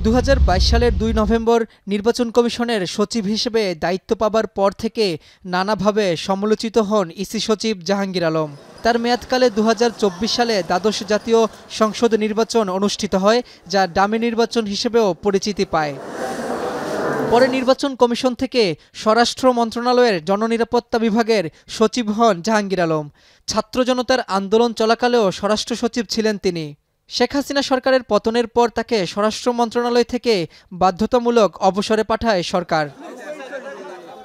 2022 সালের 2 নভেম্বর নির্বাচন কমিশনের সচিব হিসেবে দায়িত্ব পাবার পর থেকে নানাভাবে সমালোচিত হন ইসি সচিব জাহাঙ্গীর আলম। তার মেয়াদকালে 2024 সালে দ্বাদশ জাতীয় সংসদ নির্বাচন অনুষ্ঠিত হয়, যা ডামি নির্বাচন হিসেবেও পরিচিতি পায়। পরে নির্বাচন কমিশন থেকে স্বরাষ্ট্র মন্ত্রণালয়ের জননিরাপত্তা বিভাগের সচিব হন জাহাঙ্গীর আলম। ছাত্র জনতার আন্দোলন চলাকালেও স্বরাষ্ট্র সচিব ছিলেন তিনি। শেখ হাসিনা সরকারের পতনের পর তাকে স্বরাষ্ট্র মন্ত্রণালয় থেকে বাধ্যতামূলক অবসরে পাঠায় সরকার।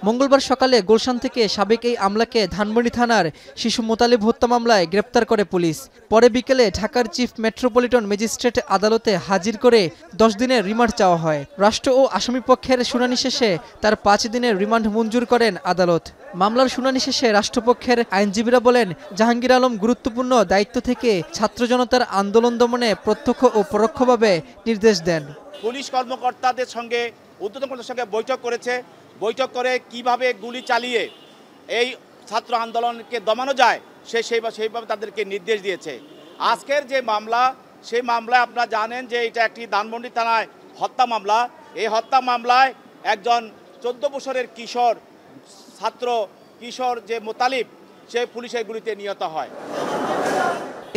মঙ্গলবার সকালে গুলশান থেকে সাবেক এই আমলাকে ধানমন্ডি থানার শিশু মোতালিব হত্যা মামলায় গ্রেপ্তার করে পুলিশ। পরে বিকেলে ঢাকার চিফ মেট্রোপলিটন ম্যাজিস্ট্রেট আদালতে হাজির করে 10 দিনের রিমান্ড চাওয়া হয়। রাষ্ট্র ও আসামিপক্ষের শুনানি শেষে তার 5 দিনের রিমান্ড মঞ্জুর করেন আদালত। মামলার শুনানি শেষে রাষ্ট্রপক্ষের আইনজীবীরা বলেন, জাহাঙ্গীর আলম গুরুত্বপূর্ণ দায়িত্ব থেকে ছাত্র জনতার আন্দোলন দমনে প্রত্যক্ষ ও পরোক্ষভাবে নির্দেশ দেন। পুলিশ কর্মকর্তাদের সঙ্গে ঊর্ধ্বতন কর্মকর্তাদের সঙ্গে বৈঠক করেছে। বৈঠক করে কিভাবে গুলি চালিয়ে এই ছাত্র আন্দোলনকে দমানো যায় সেইভাবে তাদেরকে নির্দেশ দিয়েছে। আজকের যে মামলা, সেই মামলায় আপনারা জানেন যে এটা একটি ধানমন্ডি থানায় হত্যা মামলা। এই হত্যা মামলায় একজন 14 বছরের কিশোর যে মোতালিব, সে পুলিশের গুলিতে নিহত হয়।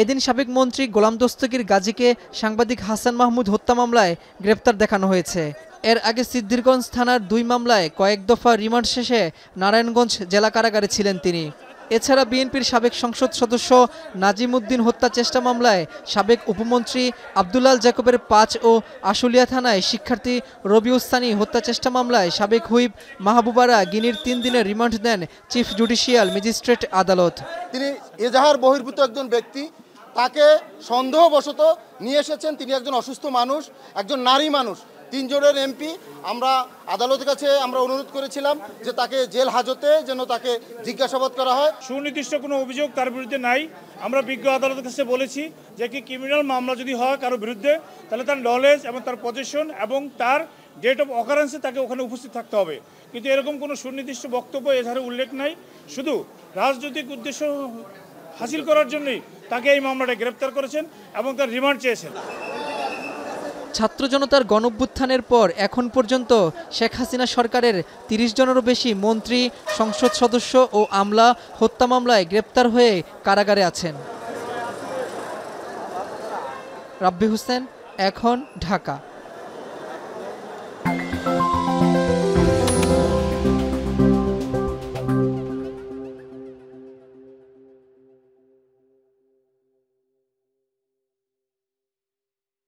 এদিন সাবেক মন্ত্রী গোলাম দস্তগীর গাজীকে সাংবাদিক হাসান মাহমুদ হত্যা মামলায় গ্রেপ্তার দেখানো হয়েছে। এর আগে সিদ্ধিরগঞ্জ থানার 2 মামলায় কয়েক দফা রিমান্ড শেষে নারায়ণগঞ্জ জেলা কারাগারে ছিলেন তিনি। এছাড়া বিএনপির সাবেক সংসদ সদস্য নাজিম উদ্দিন হত্যা চেষ্টা মামলায় সাবেক উপমন্ত্রী আব্দুল্লাল জাকবের 5 ও আশুলিয়া থানায় শিক্ষার্থী রবিউস্তানি হত্যা চেষ্টা মামলায় সাবেক হুইপ মাহবুবারা গিনির 3 দিনের রিমান্ড দেন চিফ জুডিশিয়াল ম্যাজিস্ট্রেট আদালত। তিনি এজাহার বহির্ভূত একজন ব্যক্তি, তাকে সন্দেহবশত নিয়ে এসেছেন। তিনি একজন অসুস্থ মানুষ, একজন নারী মানুষ। 3 জনের এমপি আমরা আদালতের কাছে অনুরোধ করেছিলাম যে তাকে জেল হাজতে যেন তাকে জিজ্ঞাসাবাদ করা হয়। সুনির্দিষ্ট কোনো অভিযোগ তার বিরুদ্ধে নাই। আমরা বিজ্ঞ আদালতের কাছে বলেছি যে কি ক্রিমিনাল মামলা যদি হয় কারো বিরুদ্ধে, তাহলে তার নলেজ এবং তার পজেশন এবং তার ডেট অফ অকারেন্সে তাকে ওখানে উপস্থিত থাকতে হবে। কিন্তু এরকম কোনো সুনির্দিষ্ট বক্তব্য এধারে উল্লেখ নাই। শুধু রাজনৈতিক উদ্দেশ্য হাসিল করার জন্যই তাকে এই মামলাটা গ্রেপ্তার করেছেন এবং তার রিমান্ড চেয়েছেন। ছাত্র জনতার গণঅভ্যুত্থানের পর এখন পর্যন্ত শেখ হাসিনা সরকারের 30 জনেরও বেশি মন্ত্রী, সংসদ সদস্য ও আমলা হত্যা মামলায় গ্রেপ্তার হয়ে কারাগারে আছেন। রাব্বি হোসেন, এখন, ঢাকা।